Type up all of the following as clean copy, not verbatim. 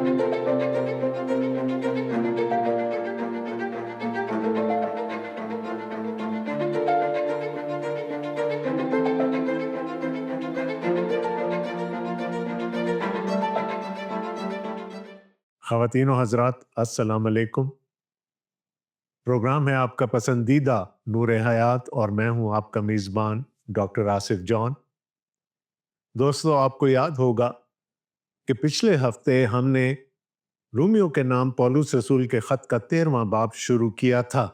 ख़वातीन व हज़रात, अस्सलाम अलैकुम। प्रोग्राम है आपका पसंदीदा नूर हयात और मैं हूं आपका मेज़बान डॉक्टर आसिफ जॉन। दोस्तों, आपको याद होगा कि पिछले हफ्ते हमने रोमियो के नाम पौलुस रसूल के ख़त का 13वां बाब शुरू किया था,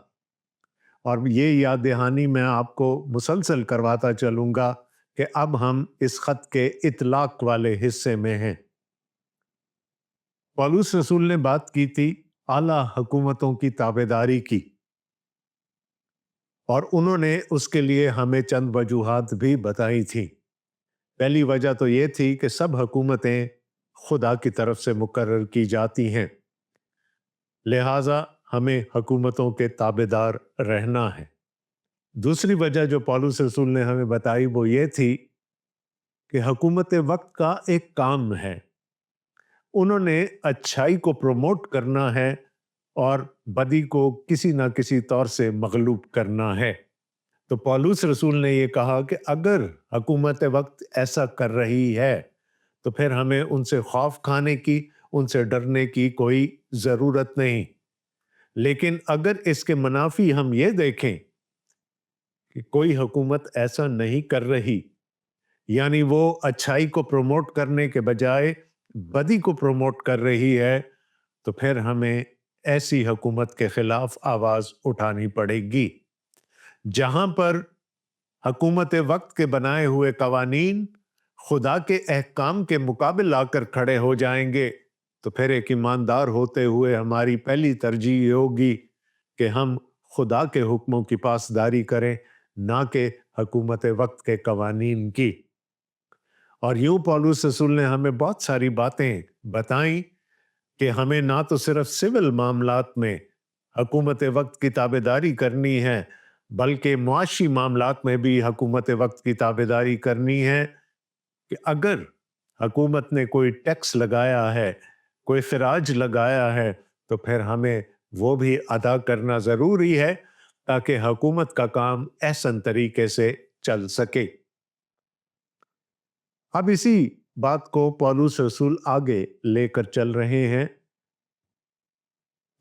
और ये याद दहानी मैं आपको मुसलसल करवाता चलूँगा कि अब हम इस ख़त के इतलाक़ वाले हिस्से में हैं। पौलुस रसूल ने बात की थी आला हुकूमतों की ताबेदारी की, और उन्होंने उसके लिए हमें चंद वजूहात भी बताई थी। पहली वजह तो ये थी कि सब हुकूमतें खुदा की तरफ से मुकर्रर की जाती हैं, लिहाजा हमें हुकूमतों के ताबेदार रहना है। दूसरी वजह जो पौलुस रसूल ने हमें बताई वो ये थी कि हुकूमत वक्त का एक काम है, उन्होंने अच्छाई को प्रमोट करना है और बदी को किसी ना किसी तौर से मगलूब करना है। तो पौलुस रसूल ने ये कहा कि अगर हुकूमत वक्त ऐसा कर रही है तो फिर हमें उनसे खौफ खाने की, उनसे डरने की कोई ज़रूरत नहीं। लेकिन अगर इसके मनाफी हम ये देखें कि कोई हुकूमत ऐसा नहीं कर रही, यानी वो अच्छाई को प्रमोट करने के बजाय बदी को प्रमोट कर रही है, तो फिर हमें ऐसी हुकूमत के खिलाफ आवाज़ उठानी पड़ेगी। जहां पर हुकूमत वक्त के बनाए हुए कवानीन खुदा के अहकाम के मुकाबिल आकर खड़े हो जाएंगे, तो फिर एक ईमानदार होते हुए हमारी पहली तरजीह ये होगी कि हम खुदा के हुक्मों की पासदारी करें, ना कि हुकूमत वक्त के कवानीन की। और यूं पौलुस रसूल ने हमें बहुत सारी बातें बताई कि हमें ना तो सिर्फ सिविल मामलात में हुकूमत वक्त की ताबेदारी करनी है, बल्कि मुआशी मामलात में भी हुकूमत वक्त की ताबेदारी करनी है। कि अगर हुकूमत ने कोई टैक्स लगाया है, कोई खराज लगाया है, तो फिर हमें वो भी अदा करना ज़रूरी है, ताकि हुकूमत का काम ऐसन तरीके से चल सके। अब इसी बात को पौलुस रसूल आगे लेकर चल रहे हैं।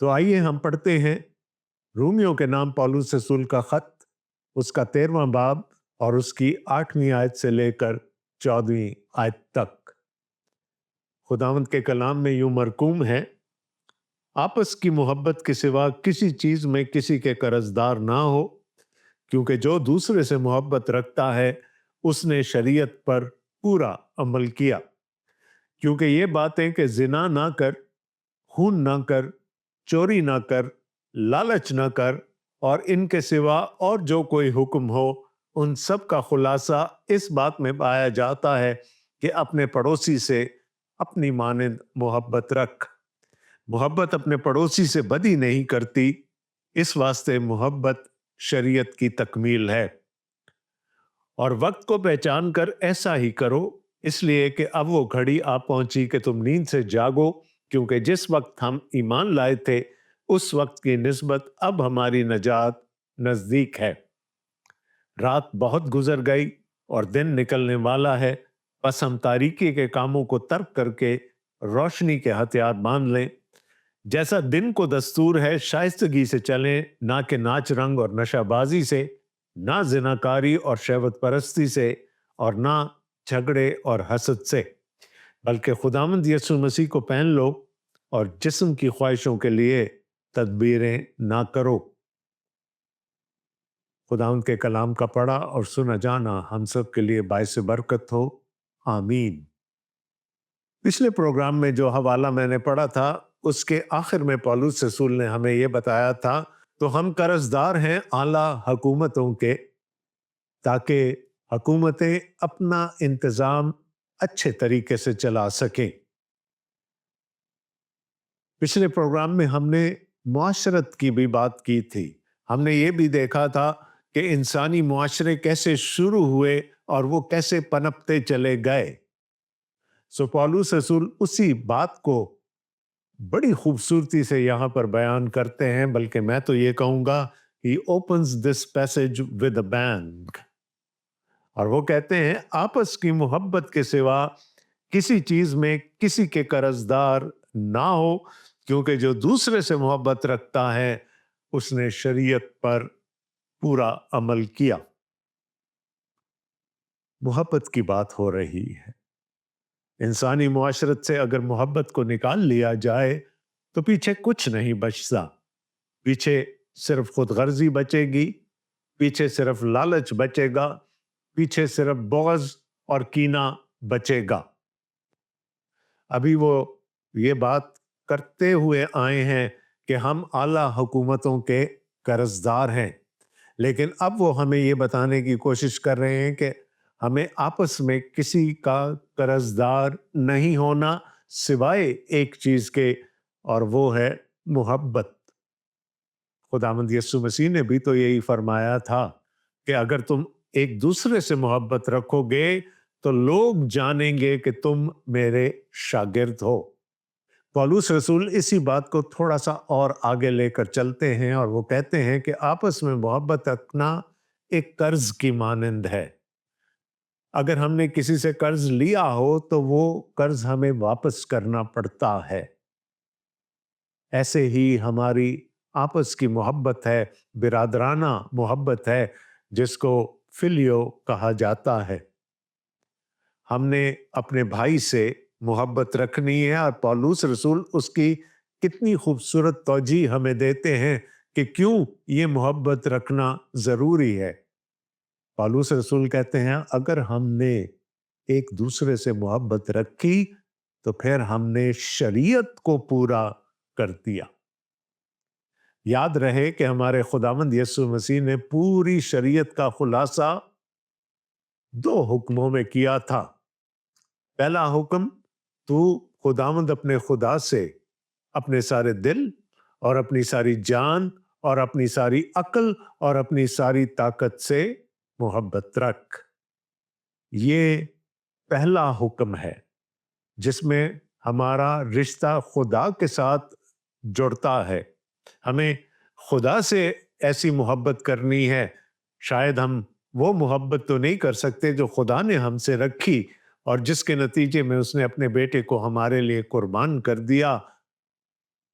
तो आइए हम पढ़ते हैं रोमियो के नाम पौलुस रसूल का खत, उसका 13वां बाब और उसकी 8वीं आयत से लेकर 14वीं आयत तक। खुदावंद के कलाम में यूं मरकूम है, आपस की मोहब्बत के सिवा किसी चीज में किसी के कर्जदार ना हो, क्योंकि जो दूसरे से मोहब्बत रखता है उसने शरीयत पर पूरा अमल किया। क्योंकि ये बातें कि जिना ना कर, खून ना कर, चोरी ना कर, लालच ना कर, और इनके सिवा और जो कोई हुक्म हो, उन सब का खुलासा इस बात में पाया जाता है कि अपने पड़ोसी से अपनी मानंद मोहब्बत रख। मोहब्बत अपने पड़ोसी से बदी नहीं करती, इस वास्ते मोहब्बत शरीयत की तकमील है। और वक्त को पहचान कर ऐसा ही करो, इसलिए कि अब वो घड़ी आ पहुंची कि तुम नींद से जागो, क्योंकि जिस वक्त हम ईमान लाए थे उस वक्त की निस्बत अब हमारी नजात नजदीक है। रात बहुत गुजर गई और दिन निकलने वाला है, बस हम तारीकी के कामों को तर्क करके रोशनी के हथियार बांध लें। जैसा दिन को दस्तूर है शाइस्तगी से चलें, ना कि नाच रंग और नशाबाजी से, ना जिनाकारी और शहवत परस्ती से, और ना झगड़े और हसद से, बल्कि खुदावंद यीशु मसीह को पहन लो और जिस्म की ख्वाहिशों के लिए तदबीरें ना करो। खुदावंद के कलाम का पढ़ा और सुना जाना हम सब के लिए बाइस बरकत हो, आमीन। पिछले प्रोग्राम में जो हवाला मैंने पढ़ा था उसके आखिर में पौलुस रसूल ने हमें यह बताया था, तो हम कर्जदार हैं आला हुकूमतों के, ताकि हुकूमतें अपना इंतजाम अच्छे तरीके से चला सकें। पिछले प्रोग्राम में हमने मुआशरत की भी बात की थी। हमने ये भी देखा था कि इंसानी मुआशरे कैसे शुरू हुए और वो कैसे पनपते चले गए। सो पौलुस रसूल उसी बात को बड़ी खूबसूरती से यहाँ पर बयान करते हैं, बल्कि मैं तो ये कहूँगा he opens this passage with a bang। और वो कहते हैं आपस की मोहब्बत के सिवा किसी चीज में किसी के कर्जदार ना हो, क्योंकि जो दूसरे से मोहब्बत रखता है उसने शरीयत पर पूरा अमल किया। मोहब्बत की बात हो रही है। इंसानी मुआशरत से अगर मोहब्बत को निकाल लिया जाए तो पीछे कुछ नहीं बचता। पीछे सिर्फ खुदगर्जी बचेगी, पीछे सिर्फ लालच बचेगा, पीछे सिर्फ बुग़्ज़ और कीना बचेगा। अभी वो ये बात करते हुए आए हैं कि हम आला हुकूमतों के कर्जदार हैं, लेकिन अब वो हमें ये बताने की कोशिश कर रहे हैं कि हमें आपस में किसी का कर्जदार नहीं होना सिवाय एक चीज के, और वो है मोहब्बत। खुदावंद यीशु मसीह ने भी तो यही फरमाया था कि अगर तुम एक दूसरे से मोहब्बत रखोगे तो लोग जानेंगे कि तुम मेरे शागिर्द हो। पौलुस रसूल इसी बात को थोड़ा सा और आगे लेकर चलते हैं और वो कहते हैं कि आपस में मोहब्बत रखना एक कर्ज की मानंद है। अगर हमने किसी से कर्ज लिया हो तो वो कर्ज हमें वापस करना पड़ता है। ऐसे ही हमारी आपस की मोहब्बत है, बिरादराना मोहब्बत है, जिसको फिलियो कहा जाता है। हमने अपने भाई से मोहब्बत रखनी है, और पौलुस रसूल उसकी कितनी खूबसूरत तौजी हमें देते हैं कि क्यों ये मोहब्बत रखना जरूरी है। पौलुस रसूल कहते हैं अगर हमने एक दूसरे से मोहब्बत रखी तो फिर हमने शरीयत को पूरा कर दिया। याद रहे कि हमारे खुदावंद यीशु मसीह ने पूरी शरीयत का खुलासा 2 हुक्मों में किया था। पहला हुक्म, तू खुदावंद अपने खुदा से अपने सारे दिल और अपनी सारी जान और अपनी सारी अक्ल और अपनी सारी ताकत से मोहब्बत रख। ये पहला हुक्म है जिसमें हमारा रिश्ता खुदा के साथ जुड़ता है। हमें खुदा से ऐसी मोहब्बत करनी है। शायद हम वो मोहब्बत तो नहीं कर सकते जो खुदा ने हमसे रखी और जिसके नतीजे में उसने अपने बेटे को हमारे लिए कुर्बान कर दिया,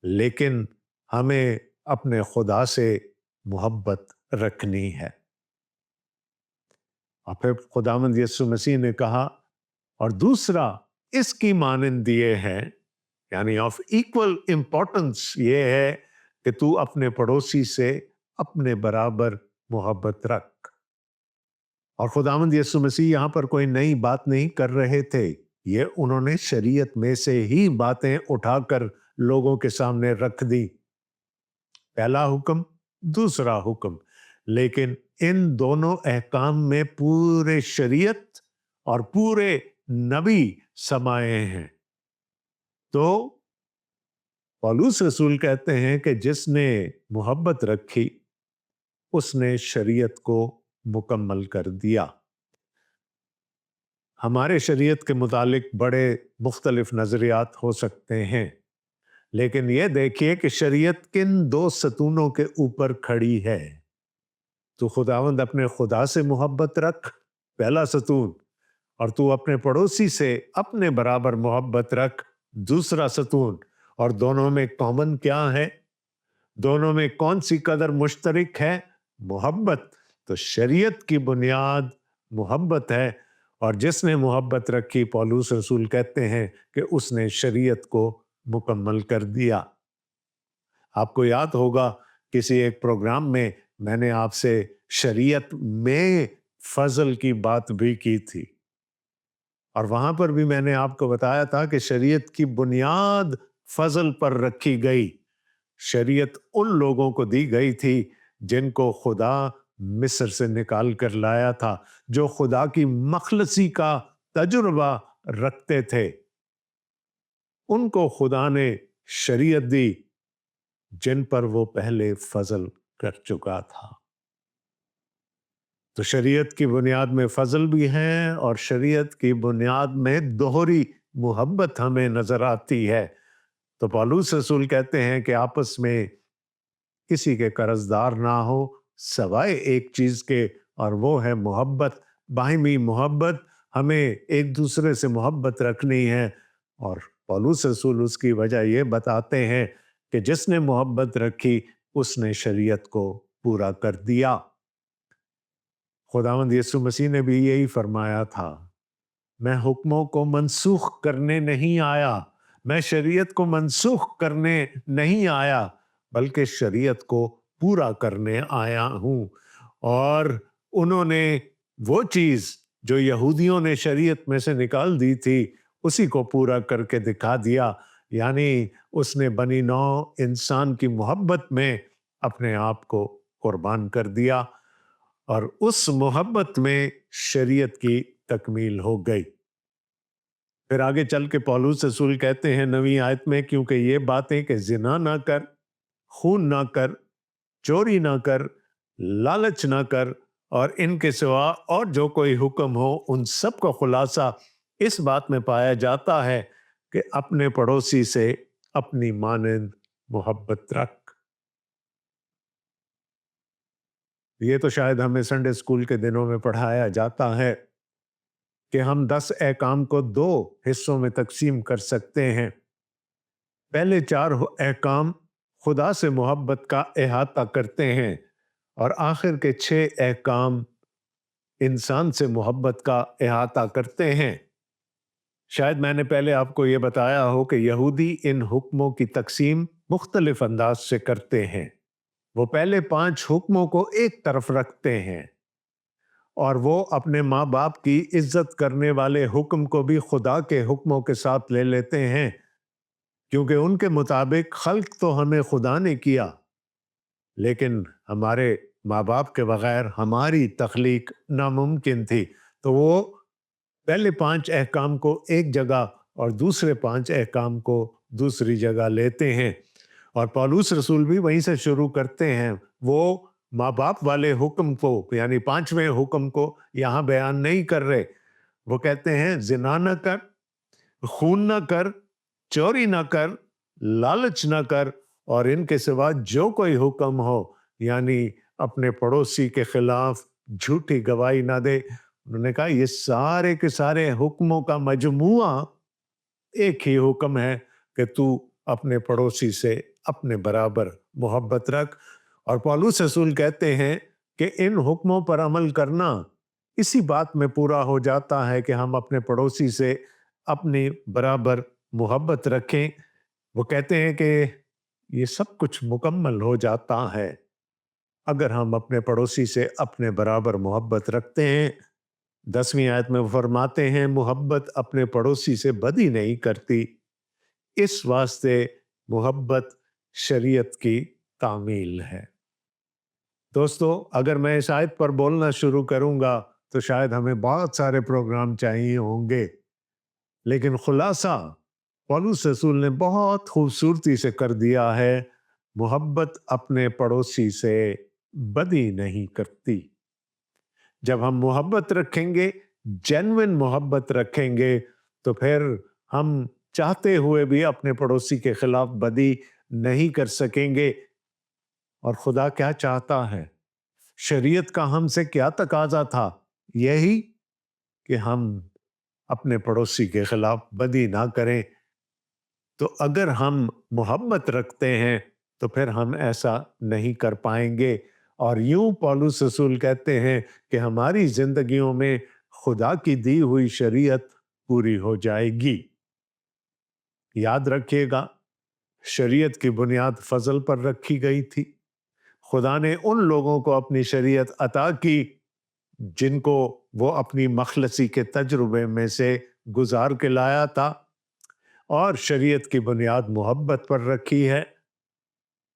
लेकिन हमें अपने खुदा से मोहब्बत रखनी है। और फिर खुदावंद यीशु मसीह ने कहा, और दूसरा इसकी मानंद ये है, यानी ऑफ इक्वल इंपॉर्टेंस, ये है कि तू अपने पड़ोसी से अपने बराबर मोहब्बत रख। और खुदावंद यीशु मसीह यहां पर कोई नई बात नहीं कर रहे थे। ये उन्होंने शरीयत में से ही बातें उठाकर लोगों के सामने रख दी। पहला हुक्म, दूसरा हुक्म, लेकिन इन दोनों अहकाम में पूरे शरीयत और पूरे नबी समाये हैं। तो पौलुस रसूल कहते हैं कि जिसने मोहब्बत रखी उसने शरीयत को मुकम्मल कर दिया। हमारे शरीयत के मुतालिक बड़े मुख्तलिफ नजरियात हो सकते हैं, लेकिन यह देखिए कि शरीयत किन 2 सतूनों के ऊपर खड़ी है। तू खुदावंद अपने खुदा से मोहब्बत रख, पहला सतून, और तू अपने पड़ोसी से अपने बराबर मोहब्बत रख, दूसरा सतून। और दोनों में कॉमन क्या है? दोनों में कौन सी कदर मुश्तरक है? मोहब्बत। तो शरीयत की बुनियाद मोहब्बत है, और जिसने मोहब्बत रखी, पौलुस रसूल कहते हैं कि उसने शरीयत को मुकम्मल कर दिया। आपको याद होगा किसी एक प्रोग्राम में मैंने आपसे शरीयत में फजल की बात भी की थी, और वहां पर भी मैंने आपको बताया था कि शरीयत की बुनियाद फजल पर रखी गई। शरीयत उन लोगों को दी गई थी जिनको खुदा मिस्र से निकाल कर लाया था, जो खुदा की मखलसी का तजुर्बा रखते थे। उनको खुदा ने शरीयत दी जिन पर वो पहले फजल कर चुका था। तो शरीयत की बुनियाद में फजल भी है, और शरीयत की बुनियाद में दोहरी मोहब्बत हमें नजर आती है। तो पौलुस रसूल कहते हैं कि आपस में किसी के कर्जदार ना हो सवाए एक चीज के, और वो है मोहब्बत, बाहिमी मोहब्बत। हमें एक दूसरे से मोहब्बत रखनी है। और पौलुस रसूल उसकी वजह ये बताते हैं कि जिसने मोहब्बत रखी उसने शरीयत को पूरा कर दिया। खुदावंद यीशु मसीह ने भी यही फरमाया था, मैं हुक्मों को मनसूख करने नहीं आया, मैं शरीयत को मनसूख करने नहीं आया, बल्कि शरीयत को पूरा करने आया हूं। और उन्होंने वो चीज जो यहूदियों ने शरीयत में से निकाल दी थी उसी को पूरा करके दिखा दिया। यानी उसने बनी नौ इंसान की मोहब्बत में अपने आप को कुर्बान कर दिया, और उस मोहब्बत में शरीयत की तकमील हो गई। फिर आगे चल के पौलुस रसूल कहते हैं 9वीं आयत में, क्योंकि ये बातें कि जिना ना कर, खून ना कर, चोरी ना कर, लालच ना कर, और इनके सिवा और जो कोई हुक्म हो, उन सब का खुलासा इस बात में पाया जाता है कि अपने पड़ोसी से अपनी मानंद मोहब्बत रख। ये तो शायद हमें संडे स्कूल के दिनों में पढ़ाया जाता है कि हम 10 अहकाम को 2 हिस्सों में तकसीम कर सकते हैं। पहले 4 अहकाम खुदा से मोहब्बत का अहाता करते हैं, और आखिर के 6 अहकाम इंसान से मोहब्बत का अहाता करते हैं। शायद मैंने पहले आपको ये बताया हो कि यहूदी इन हुक्मों की तकसीम मुख्तलिफ अंदाज से करते हैं। वो पहले 5 हुक्मों को एक तरफ रखते हैं, और वो अपने माँ बाप की इज्जत करने वाले हुक्म को भी खुदा के हुक्मों के साथ ले लेते हैं, क्योंकि उनके मुताबिक खल्क तो हमें खुदा ने किया, लेकिन हमारे माँ बाप के बगैर हमारी तख्लीक नामुमकिन थी। तो वो पहले 5 अहकाम को एक जगह और दूसरे 5 अहकाम को दूसरी जगह लेते हैं। और पौलुस रसूल भी वहीं से शुरू करते हैं। वो माँ बाप वाले हुक्म को, यानी 5वें हुक्म को यहाँ बयान नहीं कर रहे। वो कहते हैं जिना न कर, खून न कर, चोरी न कर, लालच न कर, और इनके सिवा जो कोई हुक्म हो, यानी अपने पड़ोसी के खिलाफ झूठी गवाही ना दे। उन्होंने कहा ये सारे के सारे हुक्मों का मजमुआ एक ही हुक्म है कि तू अपने पड़ोसी से अपने बराबर मोहब्बत रख। और पौलुस रसूल कहते हैं कि इन हुक्मों पर अमल करना इसी बात में पूरा हो जाता है कि हम अपने पड़ोसी से अपनी बराबर मोहब्बत रखें। वो कहते हैं कि ये सब कुछ मुकम्मल हो जाता है अगर हम अपने पड़ोसी से अपने बराबर मोहब्बत रखते हैं। 10वीं आयत में वो फरमाते हैं मोहब्बत अपने पड़ोसी से बदी नहीं करती, इस वास्ते मोहब्बत शरीयत की तामील है। दोस्तों, अगर मैं इस आयत पर बोलना शुरू करूंगा तो शायद हमें बहुत सारे प्रोग्राम चाहिए होंगे, लेकिन खुलासा पौलुस रसूल ने बहुत खूबसूरती से कर दिया है। मोहब्बत अपने पड़ोसी से बदी नहीं करती। जब हम मोहब्बत रखेंगे, जेन्युइन मोहब्बत रखेंगे, तो फिर हम चाहते हुए भी अपने पड़ोसी के खिलाफ बदी नहीं कर सकेंगे। और खुदा क्या चाहता है? शरीयत का हमसे क्या तकाजा था? यही कि हम अपने पड़ोसी के खिलाफ बदी ना करें। तो अगर हम मोहब्बत रखते हैं तो फिर हम ऐसा नहीं कर पाएंगे। और यूं पौलुस रसूल कहते हैं कि हमारी जिंदगियों में खुदा की दी हुई शरीयत पूरी हो जाएगी। याद रखिएगा, शरीयत की बुनियाद फजल पर रखी गई थी। खुदा ने उन लोगों को अपनी शरीयत अता की जिनको वो अपनी मखलसी के तजुर्बे में से गुजार के लाया था, और शरीयत की बुनियाद मोहब्बत पर रखी है।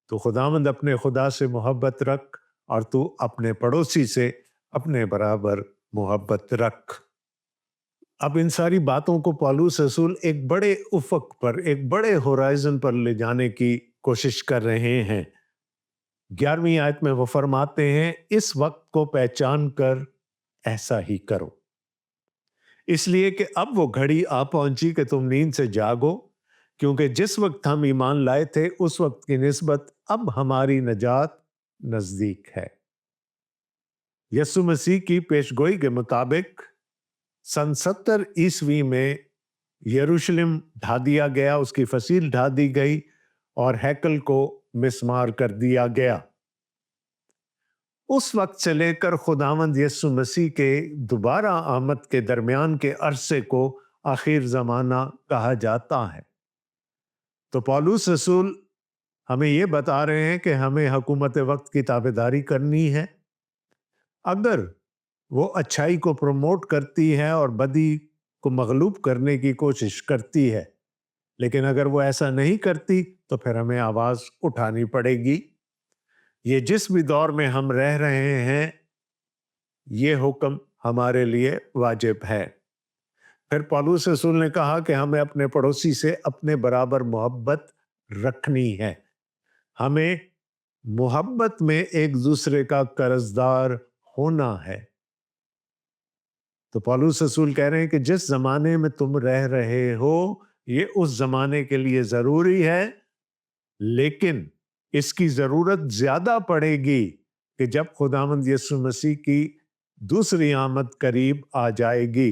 तो खुदावंद अपने खुदा से मोहब्बत रख, और तू अपने पड़ोसी से अपने बराबर मोहब्बत रख। अब इन सारी बातों को पौलुस रसूल एक बड़े उफक पर, एक बड़े होराइजन पर ले जाने की कोशिश कर रहे हैं। 11वीं आयत में वो फरमाते हैं इस वक्त को पहचान कर ऐसा ही करो, इसलिए कि अब वो घड़ी आ पहुंची कि तुम नींद से जागो, کیونکہ جس وقت ہم ایمان لائے تھے اس وقت کی نسبت اب ہماری نجات نزدیک ہے۔ یسوع مسیح کی پیشگوئی کے مطابق سن 70 عیسوی میں یروشلم ڈھا دیا گیا، اس کی فصیل ڈھا دی گئی اور ہیکل کو مسمار کر دیا گیا۔ اس وقت سے لے کر خداوند یسوع مسیح کے دوبارہ آمد کے درمیان کے عرصے کو آخر زمانہ کہا جاتا ہے۔ تو پولس رسول ہمیں یہ بتا رہے ہیں کہ ہمیں حکومت وقت کی تابعداری کرنی ہے۔ اگر وہ اچھائی کو پروموٹ کرتی ہے اور بدی کو مغلوب کرنے کی کوشش کرتی ہے، لیکن اگر وہ ایسا نہیں کرتی تو پھر ہمیں آواز اٹھانی پڑے گی۔ یہ جس بھی دور میں ہم رہ رہے ہیں، یہ حکم ہمارے لیے واجب ہے۔ پھر پولس رسول نے کہا کہ ہمیں اپنے پڑوسی سے اپنے برابر محبت رکھنی ہے۔ ہمیں محبت میں ایک دوسرے کا قرضدار ہونا ہے۔ تو پولس رسول کہہ رہے ہیں کہ جس زمانے میں تم رہ رہے ہو یہ اس زمانے کے لیے ضروری ہے، لیکن اس کی ضرورت زیادہ پڑے گی کہ جب خداوند یسوع مسیح کی دوسری آمد قریب آ جائے گی۔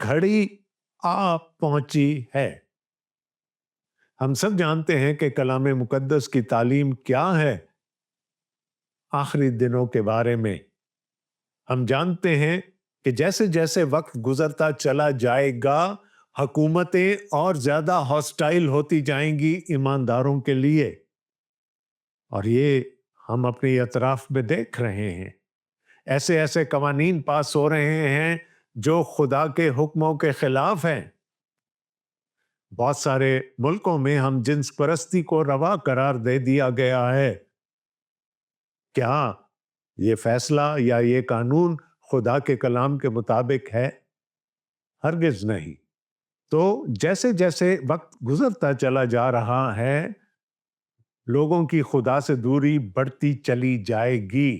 گھڑی آ پہنچی ہے۔ ہم سب جانتے ہیں کہ کلام مقدس کی تعلیم کیا ہے آخری دنوں کے بارے میں۔ ہم جانتے ہیں کہ جیسے جیسے وقت گزرتا چلا جائے گا، حکومتیں اور زیادہ ہاسٹائل ہوتی جائیں گی ایمانداروں کے لیے، اور یہ ہم اپنے اطراف میں دیکھ رہے ہیں۔ ایسے ایسے قوانین پاس ہو رہے ہیں جو خدا کے حکموں کے خلاف ہیں۔ بہت سارے ملکوں میں ہم جنس پرستی کو روا قرار دے دیا گیا ہے۔ کیا یہ فیصلہ یا یہ قانون خدا کے کلام کے مطابق ہے؟ ہرگز نہیں۔ تو جیسے جیسے وقت گزرتا چلا جا رہا ہے، لوگوں کی خدا سے دوری بڑھتی چلی جائے گی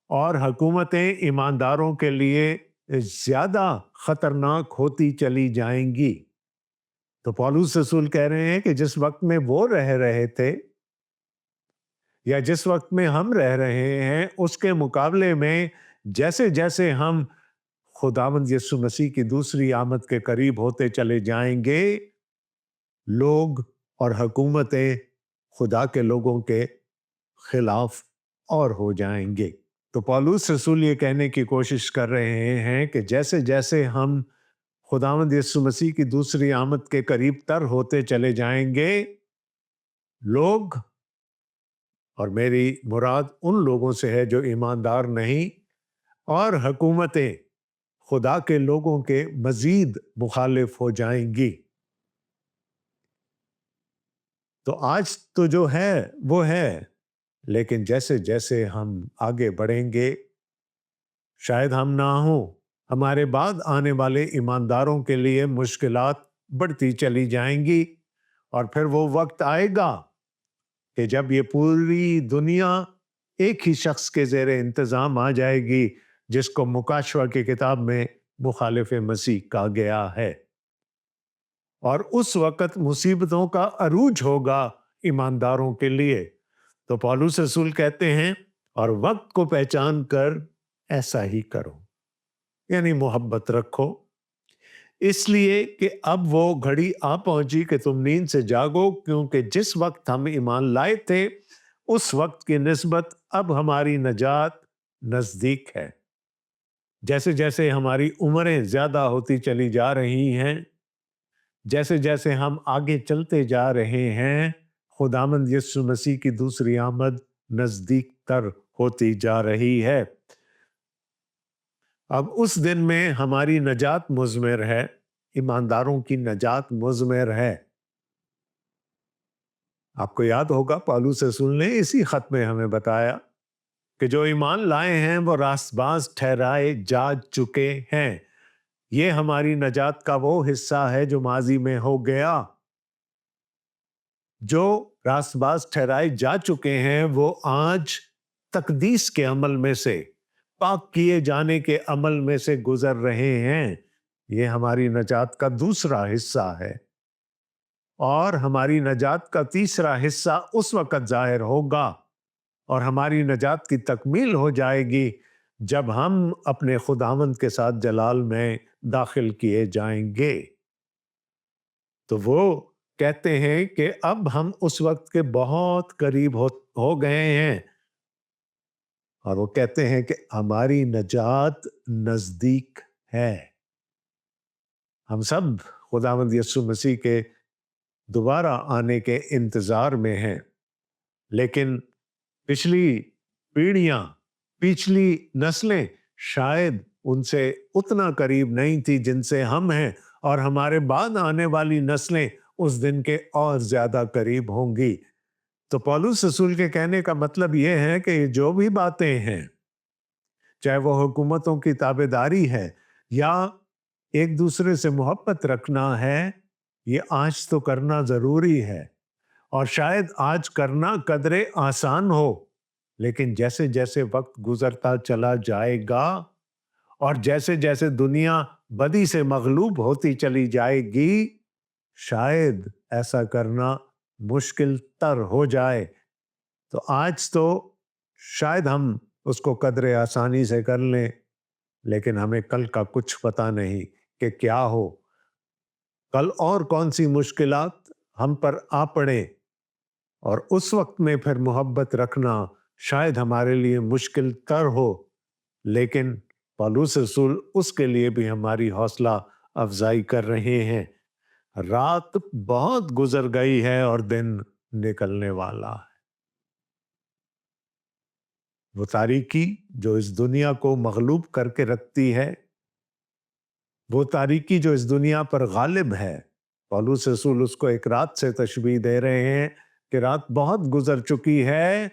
اور حکومتیں ایمانداروں کے لیے زیادہ خطرناک ہوتی چلی جائیں گی۔ تو پولس رسول کہہ رہے ہیں کہ جس وقت میں وہ رہ رہے تھے یا جس وقت میں ہم رہ رہے ہیں، اس کے مقابلے میں جیسے جیسے ہم خداوند یسوع مسیح کی دوسری آمد کے قریب ہوتے چلے جائیں گے، لوگ اور حکومتیں خدا کے لوگوں کے خلاف اور ہو جائیں گے۔ تو پولس رسول یہ کہنے کی کوشش کر رہے ہیں کہ جیسے جیسے ہم خداوند یسوع مسیح کی دوسری آمد کے قریب تر ہوتے چلے جائیں گے، لوگ، اور میری مراد ان لوگوں سے ہے جو ایماندار نہیں، اور حکومتیں خدا کے لوگوں کے مزید مخالف ہو جائیں گی۔ تو آج تو جو ہے وہ ہے، لیکن جیسے جیسے ہم آگے بڑھیں گے، شاید ہم نہ ہوں، ہمارے بعد آنے والے ایمانداروں کے لیے مشکلات بڑھتی چلی جائیں گی، اور پھر وہ وقت آئے گا کہ جب یہ پوری دنیا ایک ہی شخص کے زیر انتظام آ جائے گی، جس کو مکاشفہ کی کتاب میں مخالف مسیح کہا گیا ہے، اور اس وقت مصیبتوں کا عروج ہوگا ایمانداروں کے لیے۔ تو پولس رسول کہتے ہیں، اور وقت کو پہچان کر ایسا ہی کرو، یعنی محبت رکھو، اس لیے کہ اب وہ گھڑی آ پہنچی کہ تم نیند سے جاگو، کیونکہ جس وقت ہم ایمان لائے تھے اس وقت کی نسبت اب ہماری نجات نزدیک ہے۔ جیسے جیسے ہماری عمریں زیادہ ہوتی چلی جا رہی ہیں، جیسے جیسے ہم آگے چلتے جا رہے ہیں، خداوند یسوع مسیح کی دوسری آمد نزدیک تر ہوتی جا رہی ہے۔ اب اس دن میں ہماری نجات مضمر ہے، ایمانداروں کی نجات مضمر ہے۔ آپ کو یاد ہوگا پولس رسول نے اسی خط میں ہمیں بتایا کہ جو ایمان لائے ہیں وہ راست باز ٹھہرائے جا چکے ہیں۔ یہ ہماری نجات کا وہ حصہ ہے جو ماضی میں ہو گیا۔ جو راست باز ٹھہرائے جا چکے ہیں وہ آج تقدیس کے عمل میں سے، پاک کیے جانے کے عمل میں سے گزر رہے ہیں۔ یہ ہماری نجات کا دوسرا حصہ ہے۔ اور ہماری نجات کا تیسرا حصہ اس وقت ظاہر ہوگا اور ہماری نجات کی تکمیل ہو جائے گی جب ہم اپنے خداوند کے ساتھ جلال میں داخل کیے جائیں گے۔ تو وہ کہتے ہیں کہ اب ہم اس وقت کے بہت قریب ہو گئے ہیں، اور وہ کہتے ہیں کہ ہماری نجات نزدیک ہے۔ ہم سب خداوند یسوع مسیح کے دوبارہ آنے کے انتظار میں ہیں، لیکن پچھلی پیڑھیاں، پچھلی نسلیں شاید ان سے اتنا قریب نہیں تھی جن سے ہم ہیں، اور ہمارے بعد آنے والی نسلیں اس دن کے اور زیادہ قریب ہوں گی۔ تو پولس رسول کے کہنے کا مطلب یہ ہے کہ یہ جو بھی باتیں ہیں، چاہے وہ حکومتوں کی تابع داری ہے یا ایک دوسرے سے محبت رکھنا ہے، یہ آج تو کرنا ضروری ہے، اور شاید آج کرنا قدرے آسان ہو، لیکن جیسے جیسے وقت گزرتا چلا جائے گا اور جیسے جیسے دنیا بدی سے مغلوب ہوتی چلی جائے گی، شاید ایسا کرنا مشکل تر ہو جائے۔ تو آج تو شاید ہم اس کو قدرے آسانی سے کر لیں، لیکن ہمیں کل کا کچھ پتہ نہیں کہ کیا ہو، کل اور کون سی مشکلات ہم پر آ پڑے، اور اس وقت میں پھر محبت رکھنا شاید ہمارے لیے مشکل تر ہو، لیکن پولس رسول اس کے لیے بھی ہماری حوصلہ افزائی کر رہے ہیں۔ رات بہت گزر گئی ہے اور دن نکلنے والا ہے۔ وہ تاریکی جو اس دنیا کو مغلوب کر کے رکھتی ہے، وہ تاریکی جو اس دنیا پر غالب ہے، پولس رسول اس کو ایک رات سے تشبیہ دے رہے ہیں کہ رات بہت گزر چکی ہے،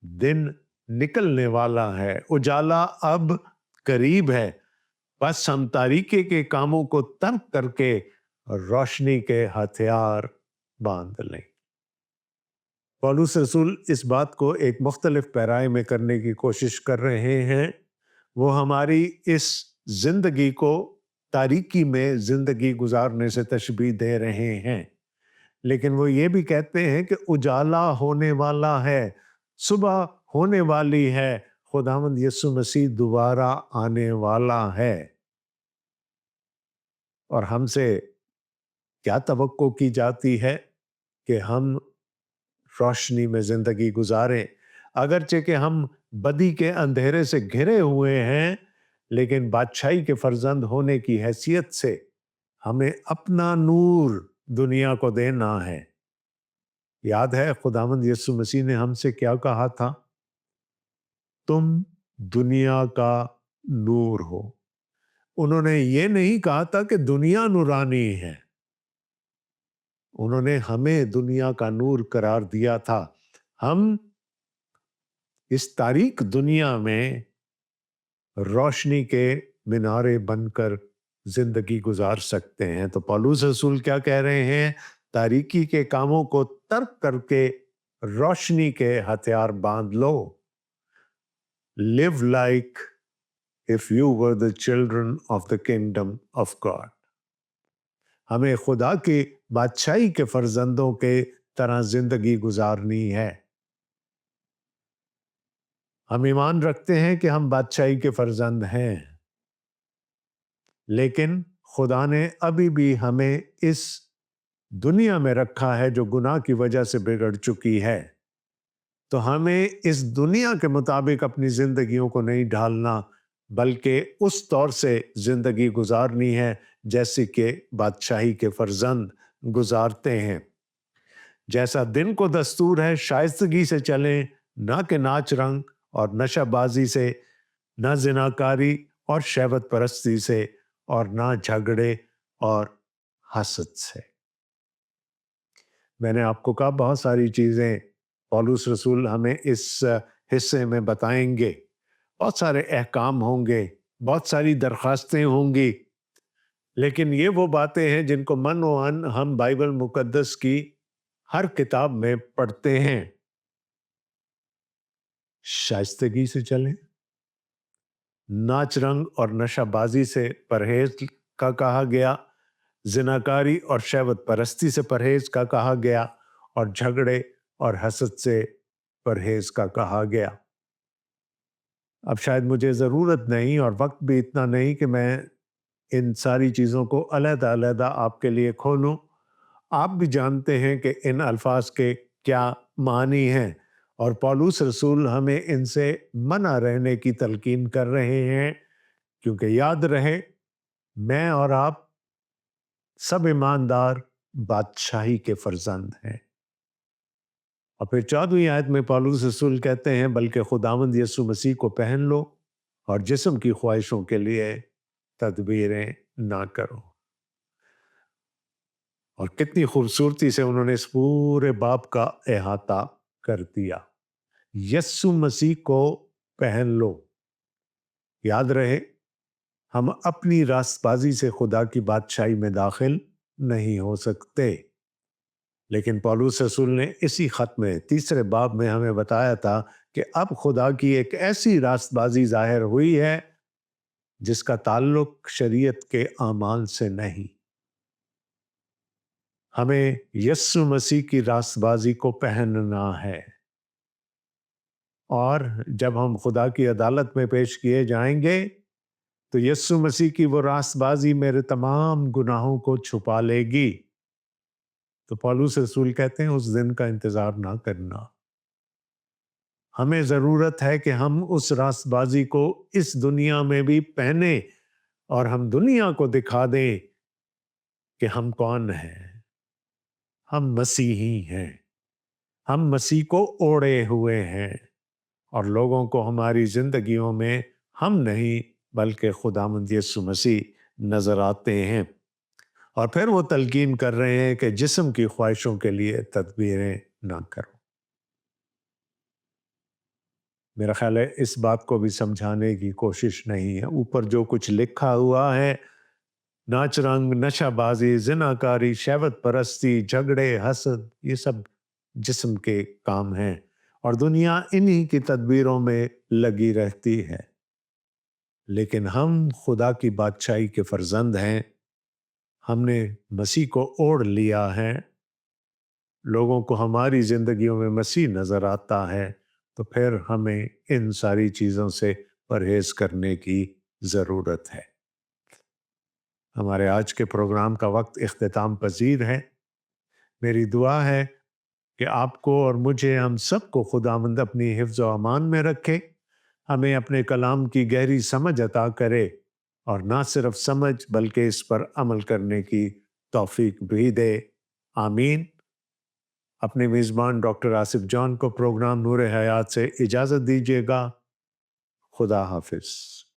دن نکلنے والا ہے، اجالا اب قریب ہے، بس ہم تاریکی کے کاموں کو ترک کر کے روشنی کے ہتھیار باندھ لیں۔ پولس رسول اس بات کو ایک مختلف پیرائے میں کرنے کی کوشش کر رہے ہیں۔ وہ ہماری اس زندگی کو تاریکی میں زندگی گزارنے سے تشبیہ دے رہے ہیں، لیکن وہ یہ بھی کہتے ہیں کہ اجالا ہونے والا ہے، صبح ہونے والی ہے، خداوند یسوع مسیح دوبارہ آنے والا ہے، اور ہم سے کیا توقع کی جاتی ہے کہ ہم روشنی میں زندگی گزاریں۔ اگرچہ کہ ہم بدی کے اندھیرے سے گھرے ہوئے ہیں، لیکن بادشاہی کے فرزند ہونے کی حیثیت سے ہمیں اپنا نور دنیا کو دینا ہے۔ یاد ہے خداوند یسوع مسیح نے ہم سے کیا کہا تھا؟ تم دنیا کا نور ہو۔ انہوں نے یہ نہیں کہا تھا کہ دنیا نورانی ہے، انہوں نے ہمیں دنیا کا نور قرار دیا تھا۔ ہم اس تاریک دنیا میں روشنی کے مینارے بن کر زندگی گزار سکتے ہیں۔ تو پولس رسول کیا کہہ رہے ہیں؟ تاریکی کے کاموں کو ترک کر کے روشنی کے ہتھیار باندھ لو۔ Live like if you were the children of the kingdom of God۔ ہمیں خدا کی بادشاہی کے فرزندوں کے طرح زندگی گزارنی ہے۔ ہم ایمان رکھتے ہیں کہ ہم بادشاہی کے فرزند ہیں، لیکن خدا نے ابھی بھی ہمیں اس دنیا میں رکھا ہے جو گناہ کی وجہ سے بگڑ چکی ہے۔ تو ہمیں اس دنیا کے مطابق اپنی زندگیوں کو نہیں ڈھالنا، بلکہ اس طور سے زندگی گزارنی ہے جیسے کہ بادشاہی کے فرزند گزارتے ہیں۔ جیسا دن کو دستور ہے شائستگی سے چلیں، نہ کہ ناچ رنگ اور نشہ بازی سے، نہ زناکاری اور شہوت پرستی سے، اور نہ جھگڑے اور حسد سے۔ میں نے آپ کو کہا بہت ساری چیزیں پولس رسول ہمیں اس حصے میں بتائیں گے، بہت سارے احکام ہوں گے، بہت ساری درخواستیں ہوں گی، لیکن یہ وہ باتیں ہیں جن کو من و ان ہم بائبل مقدس کی ہر کتاب میں پڑھتے ہیں۔ شائستگی سے چلیں، ناچ رنگ اور نشہ بازی سے پرہیز کا کہا گیا، जिनाकारी और शहवत परस्ती से परहेज का कहा गया और झगड़े और हसद से परहेज का कहा गया। अब शायद मुझे ज़रूरत नहीं और वक्त भी इतना नहीं कि मैं इन सारी चीज़ों को अलग-अलग आपके लिए खोलूं। आप भी जानते हैं कि इन अल्फाज के क्या मानी हैं और पौलुस रसूल हमें इनसे मना रहने की तलकीन कर रहे हैं, क्योंकि याद रहे मैं और आप सब ईमानदार बादशाही के फर्जंद हैं। और फिर 14वीं आयत में पौलुस रसूल कहते हैं, बल्कि खुदावंद यीशु मसीह को पहन लो और जिस्म की ख्वाहिशों के लिए तदबीरें ना करो। और कितनी खूबसूरती से उन्होंने इस पूरे बाब का अहाता कर दिया। यीशु मसीह को पहन लो। याद रहे हम अपनी रास्तबाजी से खुदा की बादशाही में दाखिल नहीं हो सकते, लेकिन पौलुस रसूल ने इसी खत में तीसरे बाब में हमें बताया था कि अब खुदा की एक ऐसी रास्तबाजी जाहिर हुई है जिसका ताल्लुक शरीयत के आमाल से नहीं। हमें यीशु मसीह की रास्तबाजी को पहनना है और जब हम खुदा की अदालत में पेश किए जाएंगे तो यीशु मसीह की वो रास्तबाजी मेरे तमाम गुनाहों को छुपा लेगी। तो पौलुस रसूल कहते हैं उस दिन का इंतजार ना करना। हमें जरूरत है कि हम उस रास्तबाजी को इस दुनिया में भी पहने और हम दुनिया को दिखा दें कि हम कौन हैं। हम मसीही हैं, हम मसीह को ओढ़े हुए हैं और लोगों को हमारी जिंदगियों में हम नहीं बल्कि खुदावंद यीशु मसीह नजर आते हैं। और फिर वो तलकीन कर रहे हैं कि जिस्म की ख्वाहिशों के लिए तदबीरें ना करो। मेरा ख्याल है इस बात को भी समझाने की कोशिश नहीं है। ऊपर जो कुछ लिखा हुआ है, नाच रंग, नशाबाजी, जिनाकारी, शहवत परस्ती, झगड़े, हसद, ये सब जिस्म के काम हैं और दुनिया इन्हीं की तदबीरों में लगी रहती है। लेकिन हम खुदा की बादशाही के फर्जंद हैं, हमने मसीह को ओढ़ लिया है, लोगों को हमारी जिंदगियों में मसीह नजर आता है, तो फिर हमें इन सारी चीजों से परहेज करने की जरूरत है। हमारे आज के प्रोग्राम का वक्त इख्तिताम पजीर है। मेरी दुआ है कि आपको और मुझे, हम सबको खुदावंद अपनी हिफ्ज़ व अमान में रखे, हमें अपने कलाम की गहरी समझ अता करे और ना सिर्फ समझ बल्कि इस पर अमल करने की तौफीक भी दे। आमीन। अपने मेज़बान डॉक्टर आसिफ जॉन को प्रोग्राम नूर हयात से इजाज़त दीजिएगा। खुदा हाफिज़।